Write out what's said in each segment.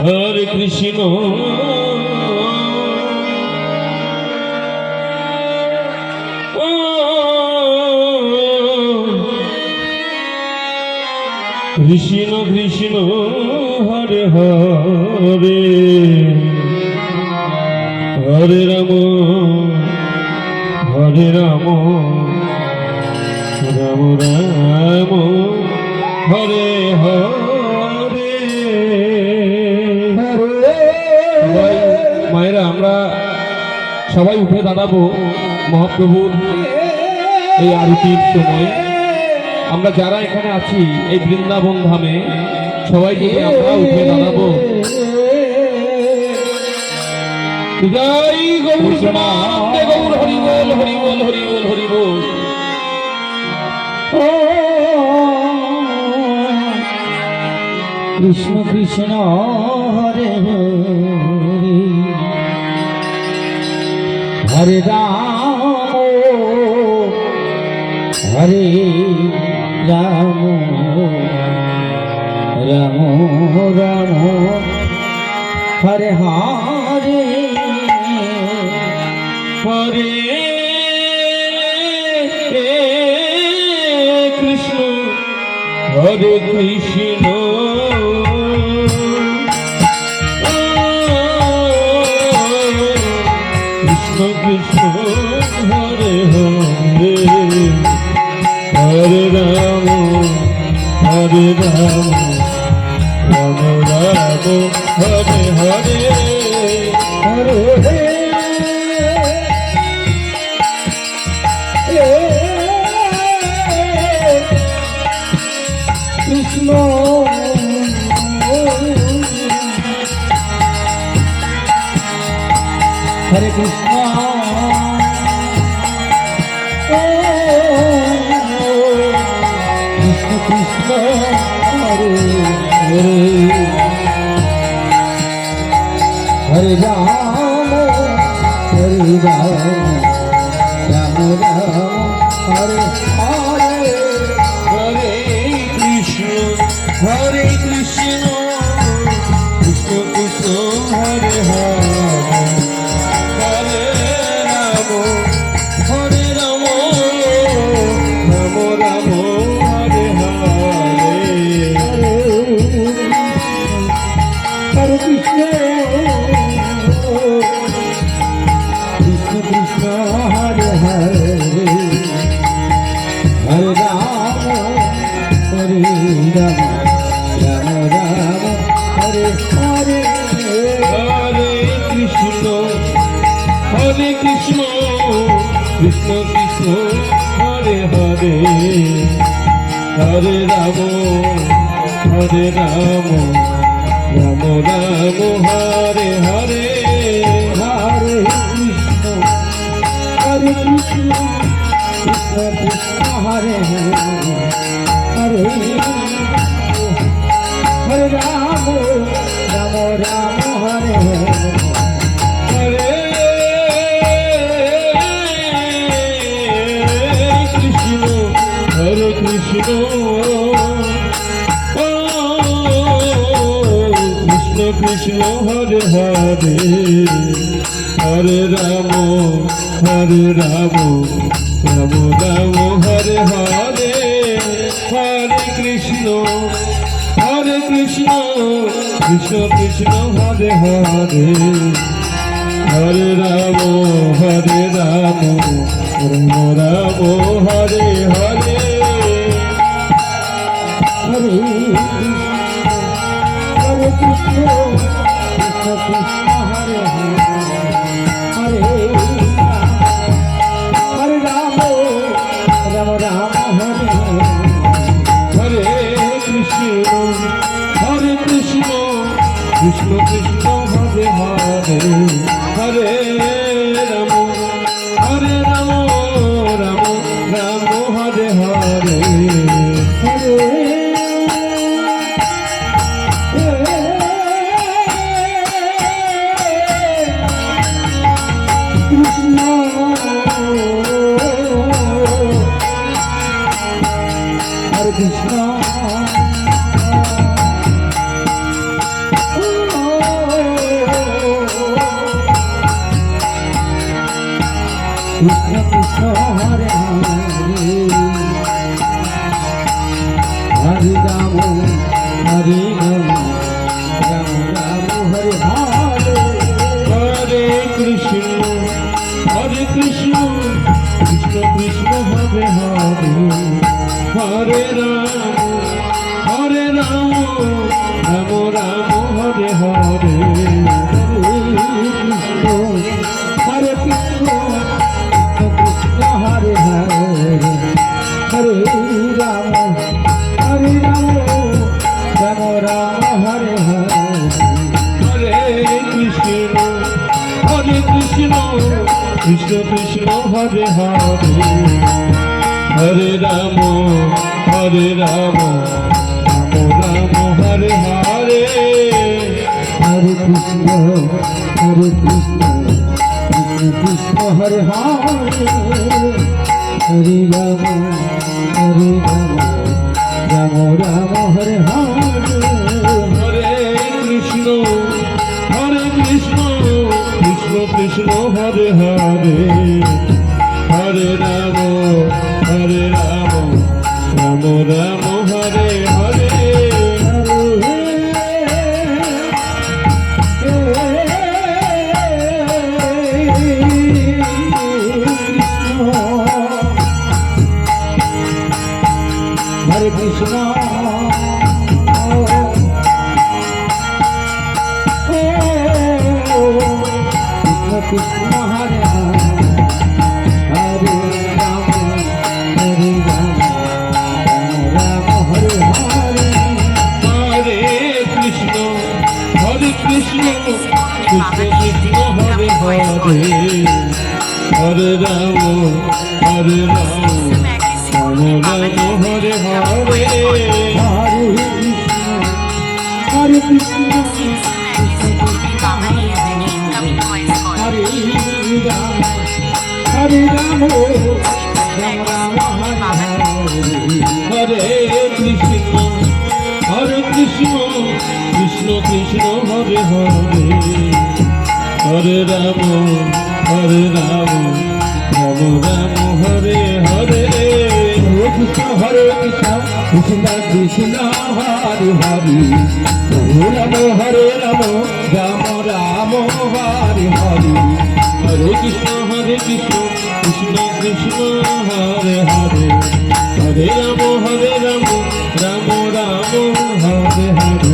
হরে কৃষ্ণ কৃষ্ণ কৃষ্ণ হরে হরে হরে রাম হরে রাম রাম রাম হরে হরে। মায়েরা আমরা সবাই উঠে দাঁড়াবো মহাপ্রভুর এই আরতির সময়। আমরা যারা এখানে আছি এই বৃন্দাবন ধামে সবাই যদি আমরা উঠে দাঁড়াবো। জয় গৌর সমানন্দে গৌর হরি বল হরি বল হরি বল হরি বল। কৃষ্ণ কৃষ্ণ হরে হরে রাম হরে রাম রাম রাম হরে হরে হরে কৃষ্ণ হরে কৃষ্ণ কৃষ্ণ কৃষ্ণ হরে হরে হরে রাম হরে রাম রাম রাম হরে হরে হরে কৃষ্ণ হরে কৃষ্ণ কৃষ্ণ কৃষ্ণ হরে হরে হরে রাম হরে রাম রাম রাম হরে হরে হরে কৃষ্ণ হরে কৃষ্ণ কৃষ্ণ কৃষ্ণ হরে হরে হরে রাম হরে রাম রাম রাম হরে হরে হরে কৃষ্ণ কৃষ্ণ কৃষ্ণ হরে হরে হরে রাম হরে রাম রাম রাম হরে হরে হরে কৃষ্ণ হরে কৃষ্ণ কৃষ্ণ কৃষ্ণ হরে হরে হরে রাম রাম রাম হরে হরে হরে কৃষ্ণ হরে কৃষ্ণ কৃষ্ণ কৃষ্ণ হরে হরে হরে রাম রাম রাম হরে হরে কৃষ্ণ হরে কৃষ্ণ কৃষ্ণ কৃষ্ণ হরে হরে হরে রাম রাম রাম রাম হরে হরে হরে কৃষ্ণ কৃষ্ণ কৃষ্ণ হরে হরে হরে রাম রাম রাম হরে হরে হরে হরে কৃষ্ণ কৃষ্ণ কৃষ্ণ হরে হরে হরে রাম রাম রাম হরে হরে কৃষ্ণ কৃষ্ণ কৃষ্ণ হরে হরে হরে রাম রাম রাম হরে হরে হরে কৃষ্ণ হরে কৃষ্ণ হরে রাম রাম রাম হরে হরে হরে কৃষ্ণ কৃষ্ণ কৃষ্ণ হরে হরে হরে রাম রাম রাম হরে হরে হরে কৃষ্ণ কৃষ্ণ হরে হরে হরে রাম রাম রাম হরে হরে হরে কৃষ্ণ কৃষ্ণ কৃষ্ণ হরে হরে হরে রাম রাম রাম হরে হরে হরে কৃষ্ণ কৃষ্ণ কৃষ্ণ হরে হরে হরে রাম রাম রাম হরে হরে হরে কৃষ্ণ কৃষ্ণ কৃষ্ণ হরে হরে হরে রাম রাম রাম হরে হরে হরে কৃষ্ণ কৃষ্ণ হরে হরে রাম রাম হরে হরে হরে কৃষ্ণ কৃষ্ণ কৃষ্ণ হরে হরে হরে রাম রাম হরে হরে হরে কৃষ্ণ হরে রাম রাম হরে কৃষ্ণ কৃষ্ণ কৃষ্ণ হরে হরে হরে রাম রাম রাম হরে হরে হরে কৃষ্ণ কৃষ্ণ কৃষ্ণ হরে হরে হরে রাম রাম রাম হরে হরে হরে কৃষ্ণ কৃষ্ণ কৃষ্ণ হরে হরে হরে রাম রাম রাম হরে হরে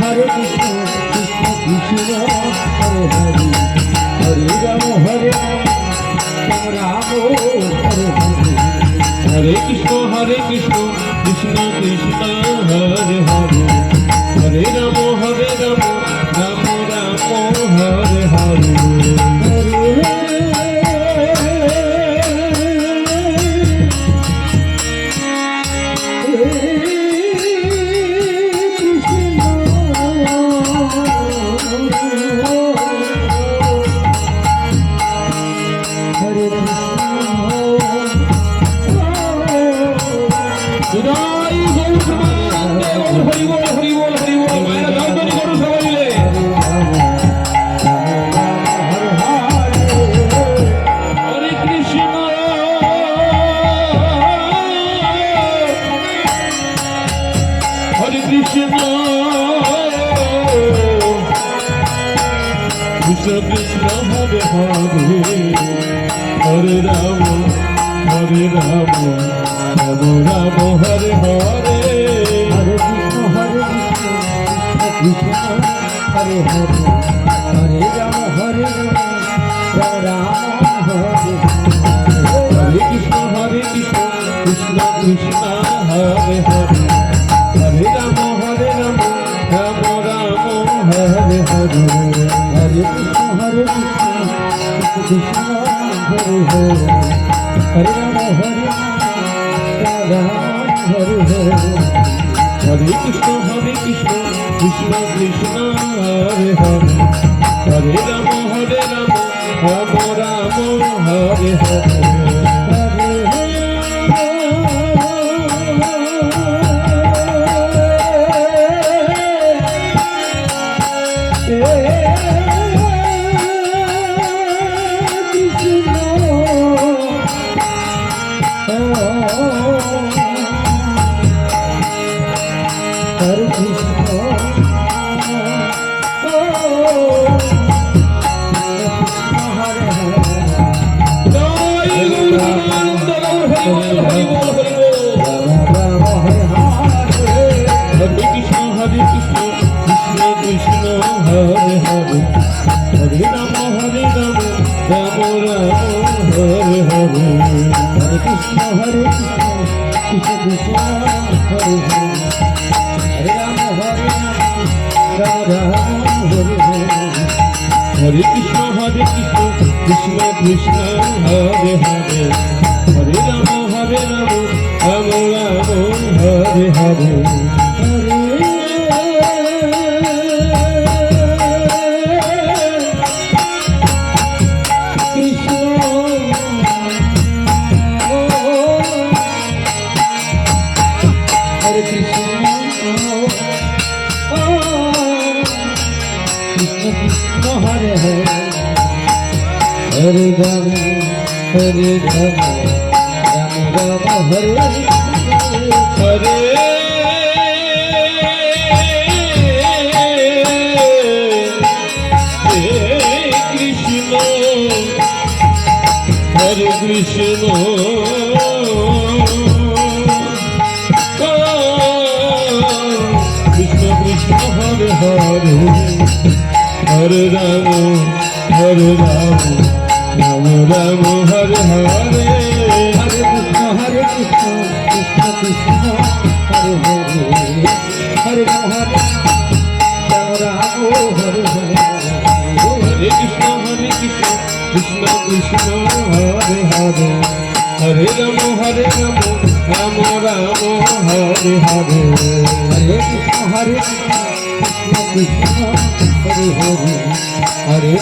হরে কৃষ্ণ কৃষ্ণ কৃষ্ণ হরে হরে হরে রাম রাম হরে হরে হরে কৃষ্ণ কৃষ্ণ কৃষ্ণ হরে হরে হরে রাম রাম হরে হরে জয় গৌর প্রেমানন্দে হরি বল হরি বল হরি বল মায়েরা জয়ধ্বনি করো সবাই মিলে হরে কৃষ্ণ কৃষ্ণ কৃষ্ণ হরে হরে হরে রাম রাম রাম হরে হরে হরে কৃষ্ণ কৃষ্ণ হরে হরে হরে রাম রাম হরে হরে কৃষ্ণ কৃষ্ণ কৃষ্ণ হরে হরে হরে রাম রাম রাম হরে হরে হরে কৃষ্ণ কৃষ্ণ হরে হরে হরে রাম রাম হরে হরে হরে কৃষ্ণ কৃষ্ণ কৃষ্ণ হরে হরে হরে রাম রাম হরে হরে জয় গুরু প্রেমানন্দ গৌর হরি বল হরি বল হরি বল। হরে কৃষ্ণ কৃষ্ণ কৃষ্ণ হরে হরে হরে রাম রাম রাম হরে হরে। हरे कृष्ण कृष्ण कृष्ण हरे हरे हरे राम राम राम हरे हरे। हरे कृष्ण कृष्ण कृष्ण हरे हरे हरे राम राम राम हरे हरे। हरे राम राम राम हरे हरे कृष्ण हरे कृष्ण कृष्ण कृष्ण हरे हरे हरे राम राम राम हरे हरे। हरे कृष्ण कृष्ण कृष्ण हरे हरे हरे राम राम हरे हरे। हरे कृष्ण कृष्ण कृष्ण हरे हरे हरे राम राम राम हरे हरे। हरे कृष्ण कृष्ण कृष्ण हरे हरे हरे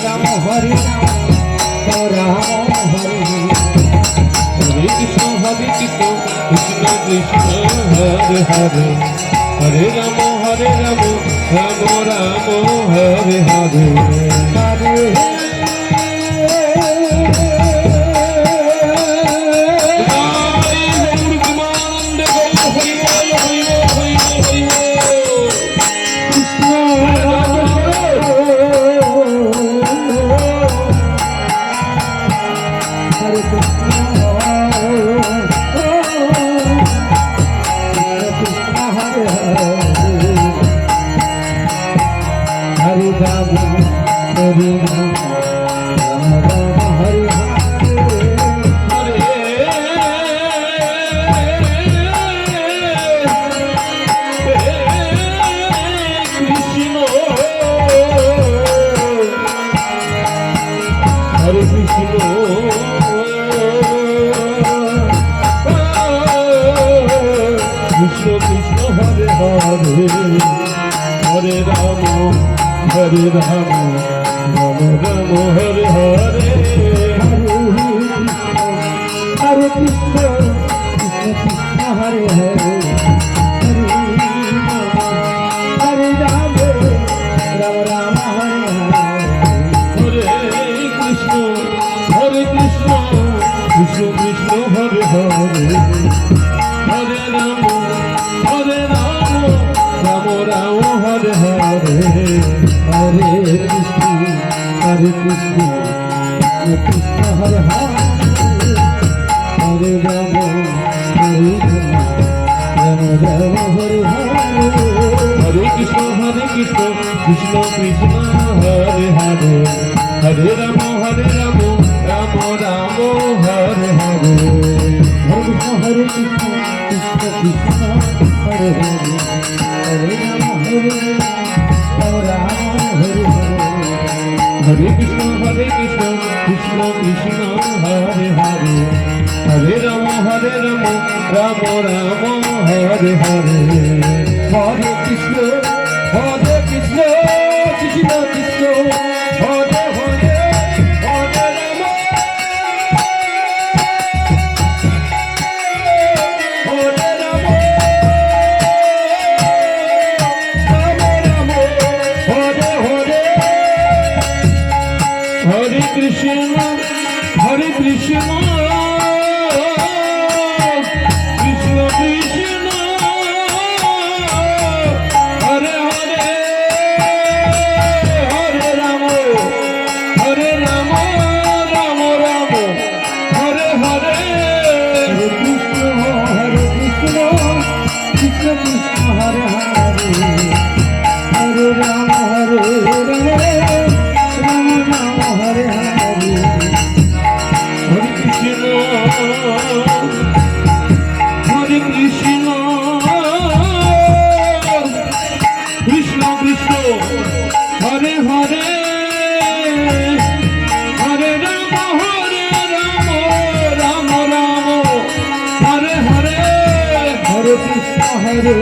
राम हरे कृष्ण कृष्ण कृष्ण हरे हरे हरे राम राम राम हरे हरे। कृष्ण कृष्ण हरे हरे हरे राम राम राम हरे हरे। हरे कृष्ण कृष्ण हरे हरे हरे राम राम हरे हरे। हरे कृष्ण कृष्ण कृष्ण हरे हरे हरे राम राम राम हरे हरे। हरे कृष्ण कृष्ण कृष्ण हरे हरे हरे राम राम हरे हरे। हरे कृष्ण कृष्ण कृष्ण हरे हरे हरे राम राम राम हरे हरे। हरे कृष्ण कृष्ण कृष्ण हरे हरे हरे राम राम हरे हरे। हरे कृष्ण कृष्ण कृष्ण हरे हरे हरे राम राम राम हरे हरे। हरे कृष्ण कृष्ण कृष्ण कृष्ण हरे हरे हरे राम हरे कृष्ण कृष्ण कृष्ण कृष्ण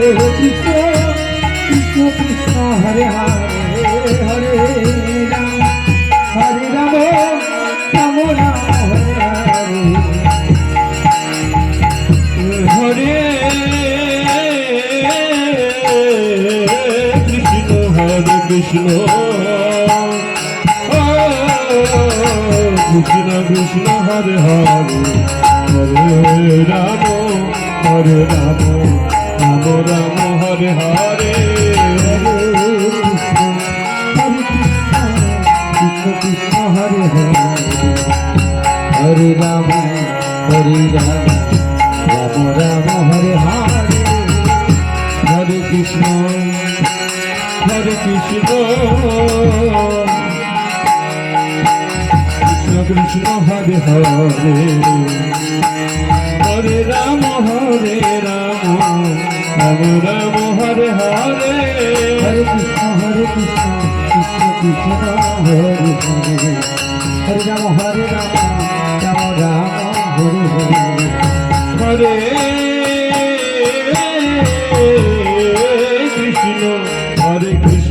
কৃষ্ণ কৃষ্ণ কৃষ্ণ হরে হরে হরে রাম হরে রাম রাম রাম হরে হরে হরে কৃষ্ণ কৃষ্ণ কৃষ্ণ হরে হরে হরে রাম হরে রাম রাম রাম হরে হরে কৃষ্ণ কৃষ্ণ হরে হরে হরে রাম হরে রাম রাম রাম হরে হরে হরে কৃষ্ণ কৃষ্ণ কৃষ্ণ হরে হরে হরে রাম রাম রাম হরে হরে হরে কৃষ্ণ কৃষ্ণ কৃষ্ণ হরে হরে হরে রাম রাম রাম হরে হরে হরে কৃষ্ণ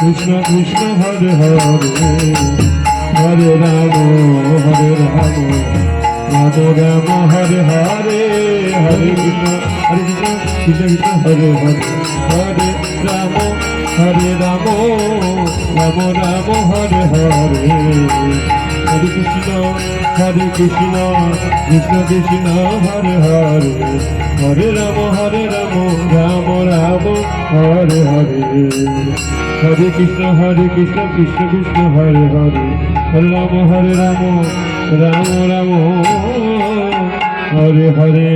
কৃষ্ণ কৃষ্ণ হরে হরে হরে রাম রাম রাম হরে হরে হরে কৃষ্ণ কৃষ্ণ কৃষ্ণ হরে হরে হরে রাম রাম রাম হরে হরে হরে কৃষ্ণ কৃষ্ণ কৃষ্ণ হরে হরে হরে রাম রাম রাম হরে হরে হরে কৃষ্ণ কৃষ্ণ কৃষ্ণ হরে হরে হরে রাম রাম রাম হরে হরে